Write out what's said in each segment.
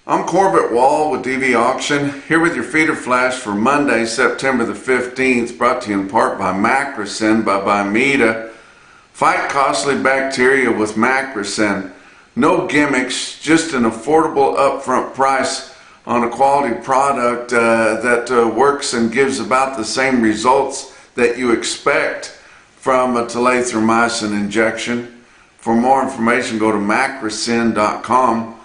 I'm Corbitt with DVAuction, here with your feeder flash for Monday, September the 15th, brought to you in part by Macrocin by Bimeda. Fight costly bacteria with Macrocin. No gimmicks, just an affordable upfront price on a quality product that works and gives about the same results that you expect from a telithromycin injection. For more information, go to macrocin.com.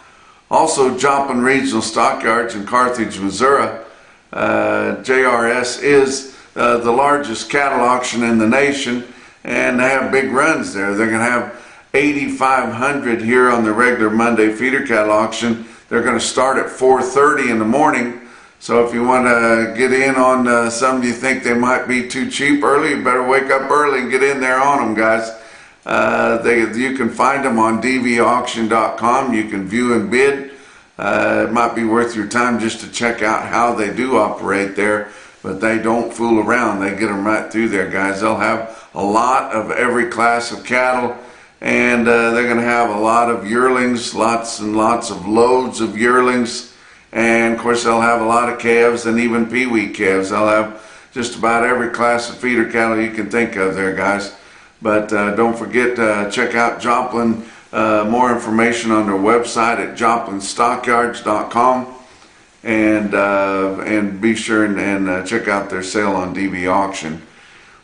Also, Joplin Regional Stockyards in Carthage, Missouri. JRS is the largest cattle auction in the nation, and they have big runs there. They're going to have 8,500 here on the regular Monday feeder cattle auction. They're going to start at 4:30 in the morning. So if you want to get in on some you think they might be too cheap early, you better wake up early and get in there on them, guys. You can find them on DVAuction.com. You can view and bid. It might be worth your time just to check out how they do operate there, but they don't fool around. They get them right through there, guys. They'll have a lot of every class of cattle, and they're going to have a lot of yearlings, lots and lots of loads of yearlings, and of course they'll have a lot of calves and even peewee calves. They'll have just about every class of feeder cattle you can think of there, guys. But don't forget to check out Joplin. More information on their website at joplinstockyards.com, and be sure and check out their sale on DVAuction.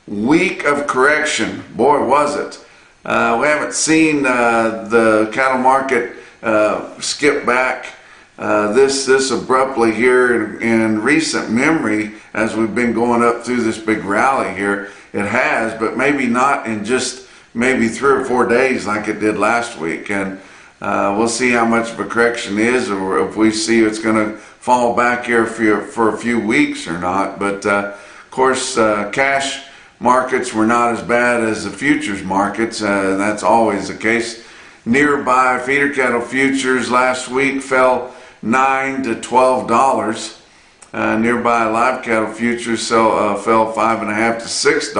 Week of correction, boy was it. We haven't seen the cattle market skip back this abruptly here in recent memory as we've been going up through this big rally here. It has, but maybe not in just maybe 3 or 4 days like it did last week. And we'll see how much of a correction is, or if we see it's going to fall back here for a few weeks or not. But of course, cash markets were not as bad as the futures markets. That's always the case. Nearby feeder cattle futures last week fell $9 to $12. Nearby live cattle futures fell $5.50 to $6.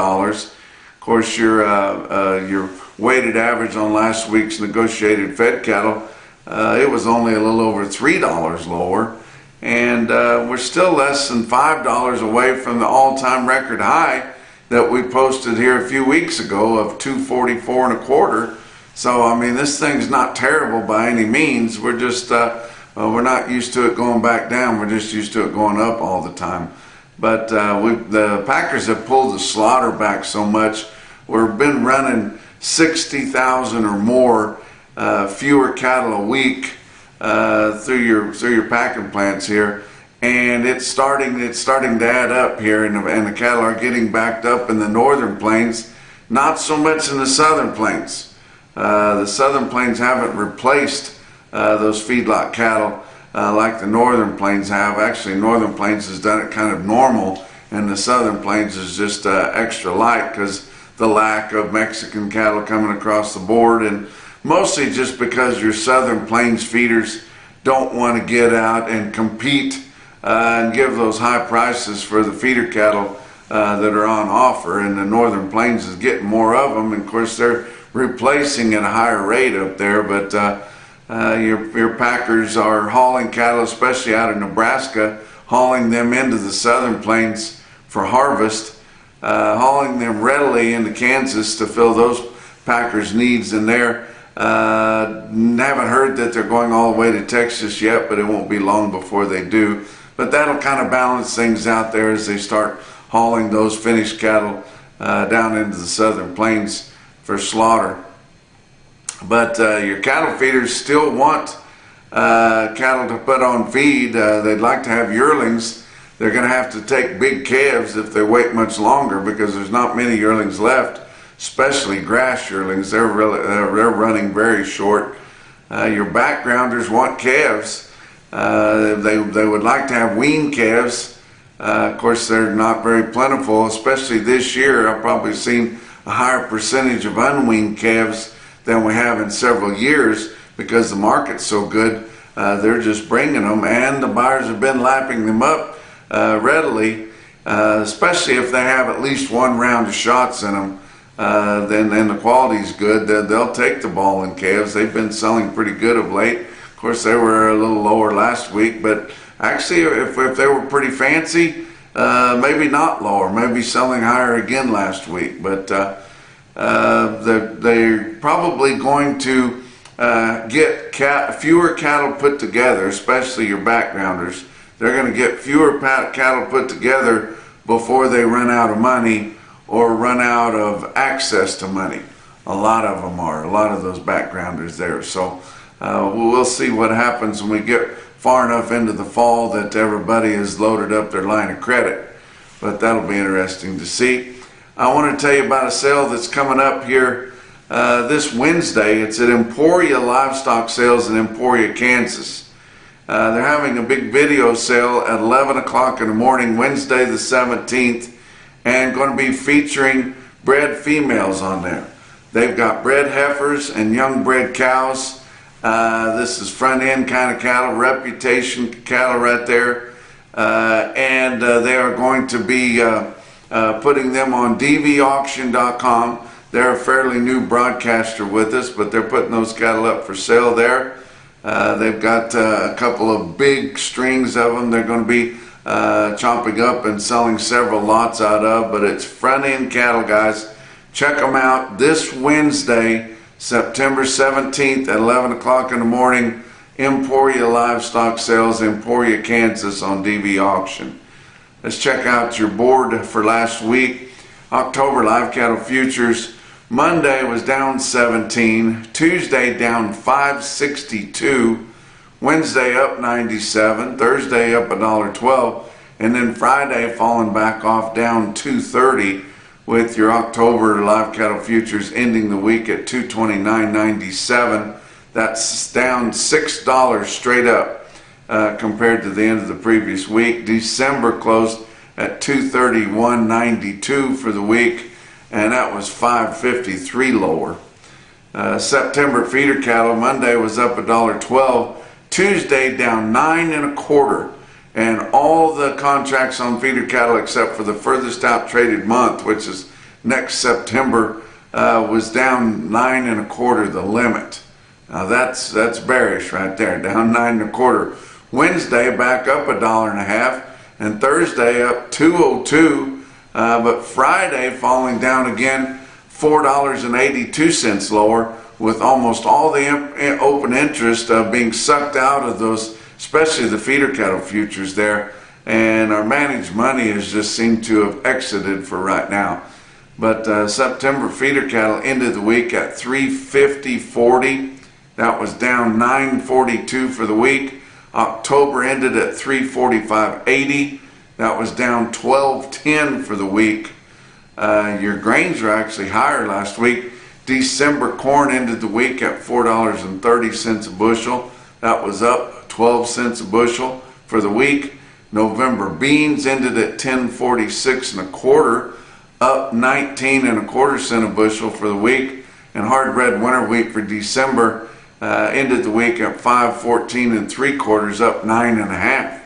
Of course, your weighted average on last week's negotiated fed cattle, it was only a little over $3 lower, and we're still less than $5 away from the all-time record high that we posted here a few weeks ago of $2.44 1/4. So I mean, this thing's not terrible by any means. We're just we're not used to it going back down. We're just used to it going up all the time. But the packers have pulled the slaughter back so much. We've been running 60,000 or more fewer cattle a week through your packing plants here, and it's starting to add up here, and the cattle are getting backed up in the northern plains, not so much in the southern plains. The southern plains haven't replaced those feedlot cattle like the northern plains have. Actually, northern plains has done it kind of normal, and the southern plains is just extra light because the lack of Mexican cattle coming across the board, and mostly just because your southern plains feeders don't want to get out and compete and give those high prices for the feeder cattle that are on offer, and the northern plains is getting more of them, and of course they're replacing at a higher rate up there. But your packers are hauling cattle, especially out of Nebraska, hauling them into the southern plains for harvest, hauling them readily into Kansas to fill those packers' needs. And there, haven't heard that they're going all the way to Texas yet, but it won't be long before they do. But that'll kind of balance things out there as they start hauling those finished cattle down into the southern plains for slaughter. But your cattle feeders still want cattle to put on feed. They'd like to have yearlings. They're going to have to take big calves if they wait much longer, because there's not many yearlings left, especially grass yearlings. They're running very short. Your backgrounders want calves. They would like to have weaned calves. Of course, they're not very plentiful, especially this year. I've probably seen a higher percentage of unweaned calves than we have in several years because the market's so good. They're just bringing them, and the buyers have been lapping them up readily, especially if they have at least one round of shots in them. Then the quality's good. They'll take the ball in calves. They've been selling pretty good of late. Of course, they were a little lower last week, but actually, if they were pretty fancy, maybe not lower, maybe selling higher again last week. But they're probably going to get fewer cattle put together, especially your backgrounders. They're going to get fewer cattle put together before they run out of money or run out of access to money. A lot of them are, a lot of those backgrounders there. So we'll see what happens when we get far enough into the fall that everybody has loaded up their line of credit. But that'll be interesting to see. I want to tell you about a sale that's coming up here this Wednesday. It's at Emporia Livestock Sales in Emporia, Kansas. They're having a big video sale at 11 o'clock in the morning, Wednesday the 17th, and going to be featuring bred females on there. They've got bred heifers and young bred cows. This is front end kind of cattle, reputation cattle right there. And they are going to be putting them on DVAuction.com. They're a fairly new broadcaster with us, but they're putting those cattle up for sale there. They've got a couple of big strings of them they're going to be chopping up and selling several lots out of, but it's front end cattle, guys. Check them out this Wednesday, September 17th at 11 o'clock in the morning. Emporia Livestock Sales, Emporia, Kansas on DV Auction. Let's check out your board for last week. October live cattle futures. Monday was down 17. Tuesday down 562. Wednesday up 97. Thursday up $1.12. And then Friday falling back off down 230. With your October live cattle futures ending the week at $229.97. That's down $6 straight up compared to the end of the previous week. December closed at $231.92 for the week, and that was $5.53 lower. September feeder cattle, Monday was up $1.12. Tuesday down 9 1/4. And all the contracts on feeder cattle except for the furthest out traded month, which is next September, was down 9 1/4, the limit. Now that's bearish right there, down 9 1/4. Wednesday back up $1.50, and Thursday up $2.02, but Friday falling down again $4.82 lower, with almost all the open interest being sucked out of those, especially the feeder cattle futures there, and our managed money has just seemed to have exited for right now. But September feeder cattle ended the week at $350.40. That was down $9.42 for the week. October ended at $345.80. That was down $12.10 for the week. Your grains are actually higher last week. December corn ended the week at $4.30 a bushel. That was up 12 cents a bushel for the week. November beans ended at $10.46 1/4, up 19 1/4 cents a bushel for the week. And hard red winter wheat for December ended the week at $5.14 3/4, up 9 1/2.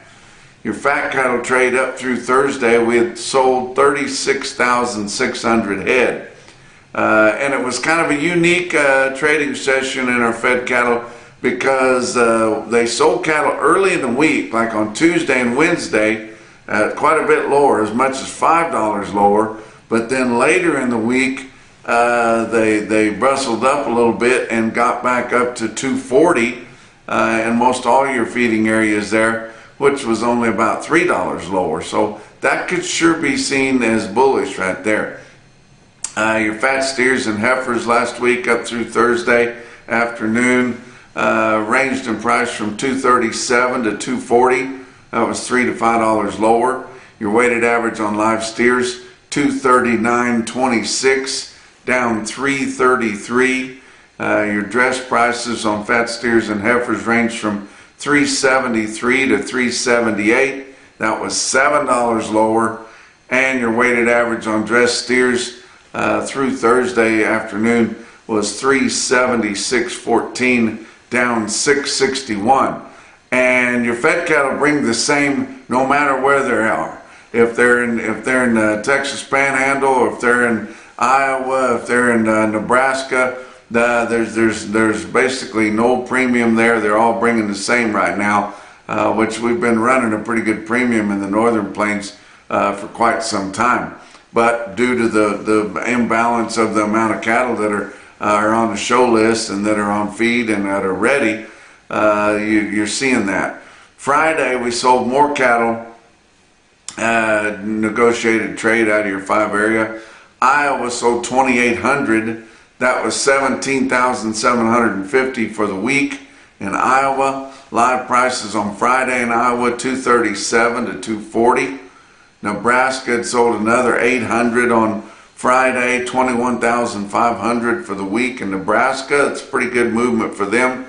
Your fat cattle trade up through Thursday, we had sold 36,600 head. And it was kind of a unique trading session in our fed cattle, because they sold cattle early in the week, like on Tuesday and Wednesday, quite a bit lower, as much as $5 lower. But then later in the week, they rustled up a little bit and got back up to $2.40 in most all your feeding areas there, which was only about $3 lower. So that could sure be seen as bullish right there. Your fat steers and heifers last week up through Thursday afternoon ranged in price from $237 to $240. That was $3 to $5 lower. Your weighted average on live steers, $239.26, down $333. Your dress prices on fat steers and heifers ranged from $373 to $378. That was $7 lower. And your weighted average on dress steers through Thursday afternoon was $376.14, down $661. And your fed cattle bring the same no matter where they are. If they're in the Texas Panhandle, or if they're in Iowa, if they're in Nebraska, There's basically no premium there. They're all bringing the same right now, which we've been running a pretty good premium in the northern plains for quite some time. But due to the imbalance of the amount of cattle that are on the show list and that are on feed and that are ready, you're seeing that. Friday we sold more cattle, negotiated trade out of your 5 area. Iowa sold 2,800. That was 17,750 for the week in Iowa. Live prices on Friday in Iowa, 237 to 240. Nebraska had sold another 800 on Friday, 21,500 for the week in Nebraska. It's pretty good movement for them.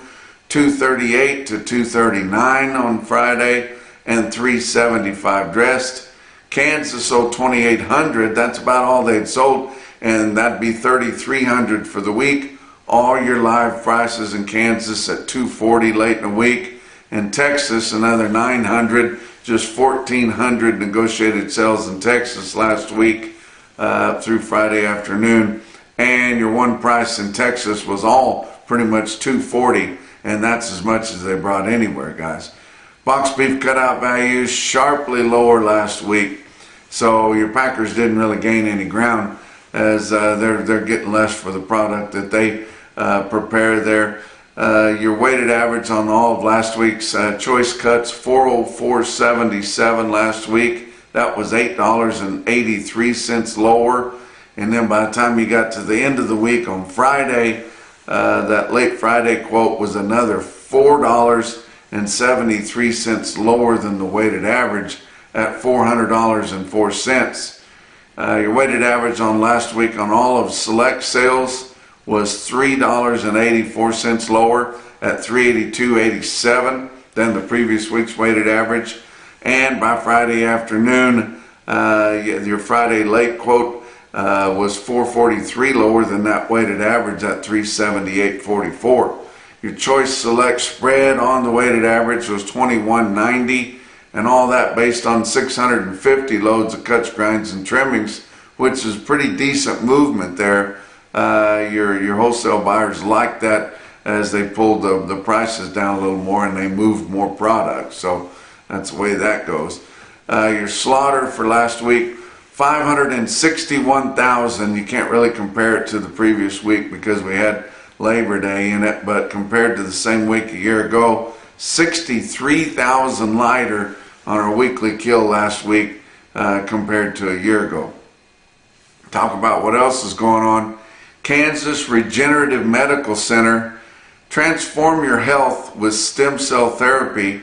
238 to 239 on Friday and 375 dressed. Kansas sold 2,800. That's about all they'd sold, and that'd be 3,300 for the week. All your live prices in Kansas at 240 late in the week. In Texas, another 900, just 1,400 negotiated sales in Texas last week through Friday afternoon. And your one price in Texas was all pretty much 240, and that's as much as they brought anywhere, guys. Box beef cutout values sharply lower last week, so your packers didn't really gain any ground as they're getting less for the product that they prepare there. Your weighted average on all of last week's choice cuts, 404.77 last week. That was $8.83 lower. And then by the time you got to the end of the week on Friday, that late Friday quote was another $4.73 lower than the weighted average at $400.04. Your weighted average on last week on all of select sales was $3.84 lower at $382.87 than the previous week's weighted average. And by Friday afternoon, your Friday late quote was $4.43 lower than that weighted average at $378.44. Your choice select spread on the weighted average was $21.90, and all that based on 650 loads of cuts, grinds, and trimmings, which is pretty decent movement there. Your wholesale buyers like that as they pulled the prices down a little more and they moved more product. So that's the way that goes. Your slaughter for last week, 561,000. You can't really compare it to the previous week because we had Labor Day in it, but compared to the same week a year ago, 63,000 lighter on our weekly kill last week compared to a year ago. Talk about what else is going on. Kansas Regenerative Medical Center, transform your health with stem cell therapy.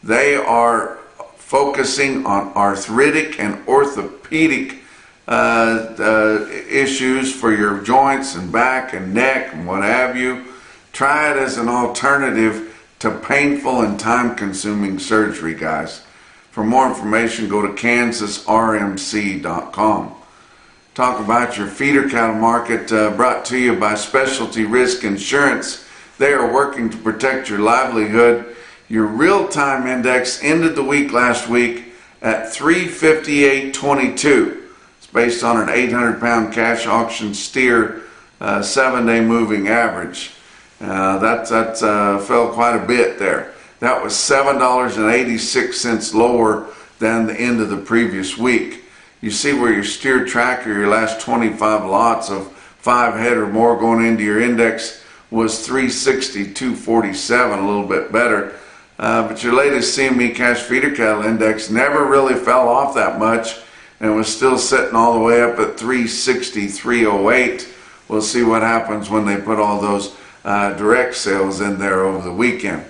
They are focusing on arthritic and orthopedic issues for your joints and back and neck and what have you. Try it as an alternative to painful and time-consuming surgery, guys. For more information, go to kansasrmc.com. Talk about your feeder cattle market, brought to you by Specialty Risk Insurance. They are working to protect your livelihood. Your real-time index ended the week last week at 358.22. It's based on an 800-pound cash auction steer 7-day moving average. That fell quite a bit there. That was $7.86 lower than the end of the previous week. You see where your steer tracker, your last 25 lots of 5 head or more going into your index was 360.247, a little bit better. But your latest CME cash feeder cattle index never really fell off that much and was still sitting all the way up at 363.08. We'll see what happens when they put all those direct sales in there over the weekend.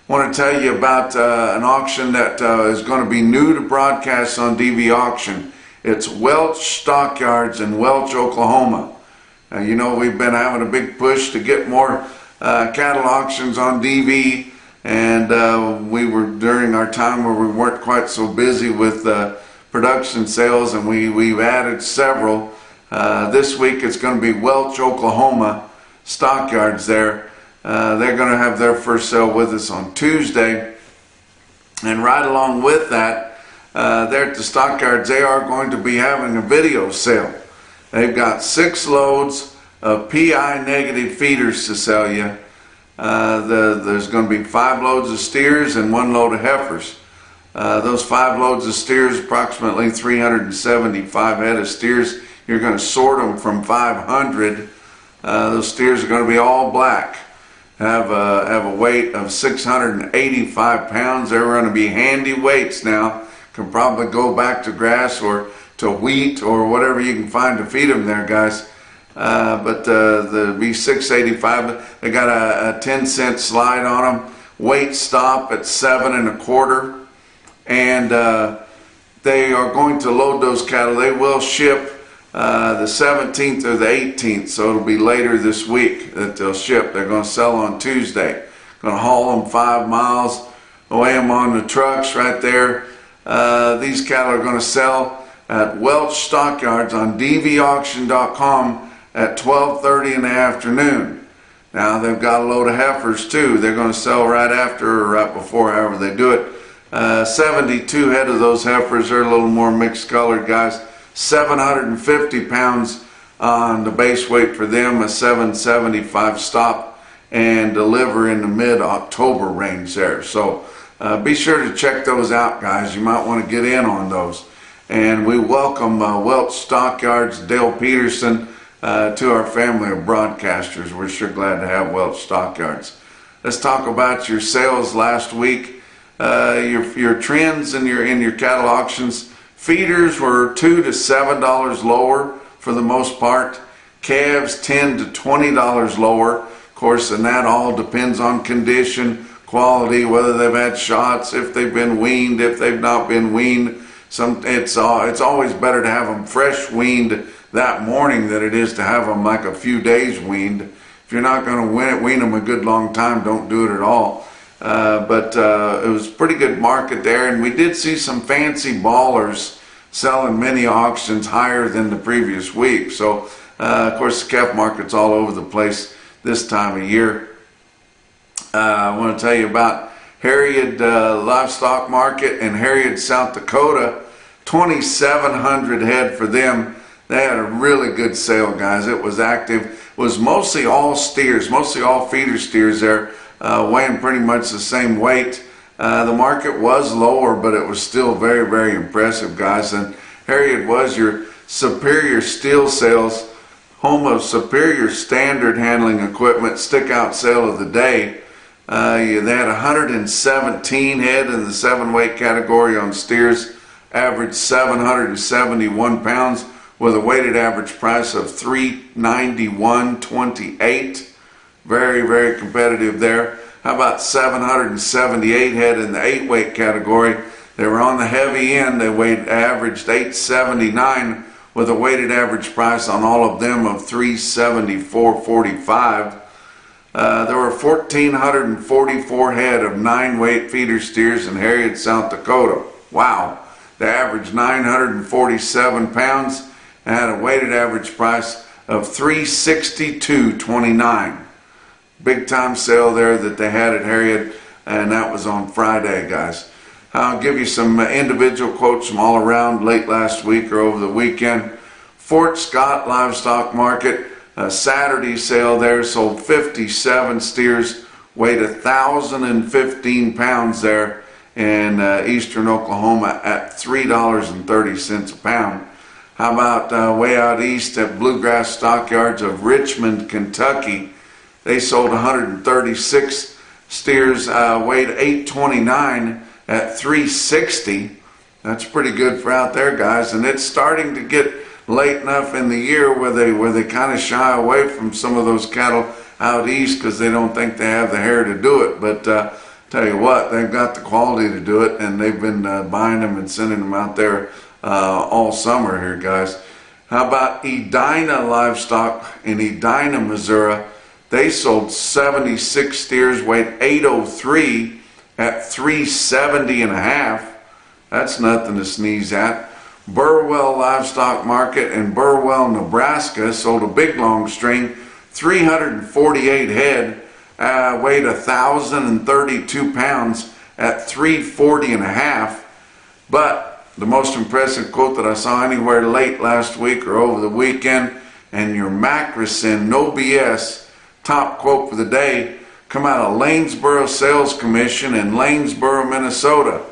I want to tell you about an auction that is going to be new to broadcast on DVAuction. It's Welch Stockyards in Welch, Oklahoma. You know, we've been having a big push to get more cattle auctions on DV, and we were during our time where we weren't quite so busy with production sales, and we've added several. This week it's going to be Welch, Oklahoma Stockyards there. They're going to have their first sale with us on Tuesday, and right along with that, there at the Stockyards, they are going to be having a video sale. They've got 6 loads of PI negative feeders to sell you. There's going to be 5 loads of steers and 1 load of heifers. Those 5 loads of steers, approximately 375 head of steers. You're going to sort them from 500. Those steers are going to be all black. Have a weight of 685 pounds. They're going to be handy weights now. Can probably go back to grass or to wheat or whatever you can find to feed them there, guys. But they'll be 685. They got a 10-cent slide on them. Weight stop at 7 1/4. And they are going to load those cattle. They will ship the 17th or the 18th, so it'll be later this week that they'll ship. They're going to sell on Tuesday. Going to haul them 5 miles, weigh them on the trucks right there. These cattle are going to sell at Welch Stockyards on DVAuction.com at 12:30 in the afternoon. Now they've got a load of heifers too. They're going to sell right after or right before, however they do it. 72 head of those heifers are a little more mixed colored, guys. 750 pounds on the base weight for them, a 775 stop, and deliver in the mid-October range there. So be sure to check those out, guys. You might want to get in on those. And we welcome Welch Stockyards, Dale Peterson, to our family of broadcasters. We're sure glad to have Welch Stockyards. Let's talk about your sales last week. Your trends in your cattle auctions. Feeders were $2 to $7 lower for the most part. Calves $10 to $20 lower. Of course, and that all depends on condition, quality, whether they've had shots, if they've been weaned, if they've not been weaned. It's always better to have them fresh weaned that morning than it is to have them like a few days weaned. If you're not going to wean them a good long time, don't do it at all. But it was a pretty good market there, and we did see some fancy ballers selling many auctions higher than the previous week. So, of course, the calf market's all over the place this time of year. I want to tell you about Harriet livestock market in Harriet, South Dakota. 2,700 head for them. They had a really good sale, guys. It was active. It was mostly all steers, mostly all feeder steers there. Weighing pretty much the same weight. The market was lower, but it was still very, very impressive, guys. And Harriet was your Superior Steel Sales, home of Superior Standard Handling Equipment, stick-out sale of the day. They had 117 head in the 7-weight category on steers, averaged 771 pounds with a weighted average price of $391.28. Very, very competitive there. How about 778 head in the 8-weight category? They were on the heavy end. They averaged 879 with a weighted average price on all of them of $374.45. There were 1,444 head of 9-weight feeder steers in Harriet, South Dakota. Wow. They averaged 947 pounds and had a weighted average price of $362.29. Big time sale there that they had at Harriet, and that was on Friday, guys. I'll give you some individual quotes from all around late last week or over the weekend. Fort Scott Livestock Market, a Saturday sale there, sold 57 steers, weighed 1,015 pounds there in eastern Oklahoma at $3.30 a pound. How about way out east at Bluegrass Stockyards of Richmond, Kentucky? They sold 136 steers, weighed 829 at $360. That's pretty good for out there, guys. And it's starting to get late enough in the year where they kind of shy away from some of those cattle out east because they don't think they have the hair to do it. But tell you what, they've got the quality to do it, and they've been buying them and sending them out there all summer here, guys. How about Edina Livestock in Edina, Missouri? They sold 76 steers, weighed 803 at $370.50. That's nothing to sneeze at. Burwell Livestock Market in Burwell, Nebraska sold a big long string, 348 head, weighed 1,032 pounds at $340.50. But the most impressive quote that I saw anywhere late last week or over the weekend And your Macrocin, no BS, top quote for the day, come out of Lanesboro Sales Commission in Lanesboro, Minnesota.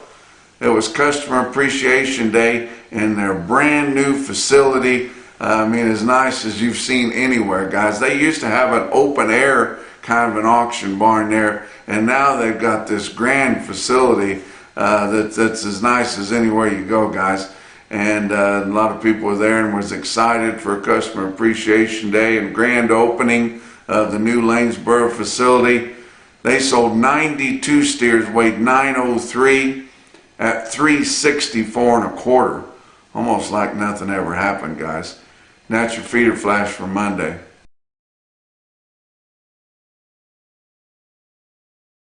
It was Customer Appreciation Day in their brand new facility. I mean, as nice as you've seen anywhere, guys. They used to have an open air kind of an auction barn there, and now they've got this grand facility that's as nice as anywhere you go, guys. And a lot of people were there and was excited for Customer Appreciation Day and grand opening of the new Lanesboro facility. They sold 92 steers, weighed 903 at 364 and a quarter. Almost like nothing ever happened, guys. And that's your feeder flash for Monday.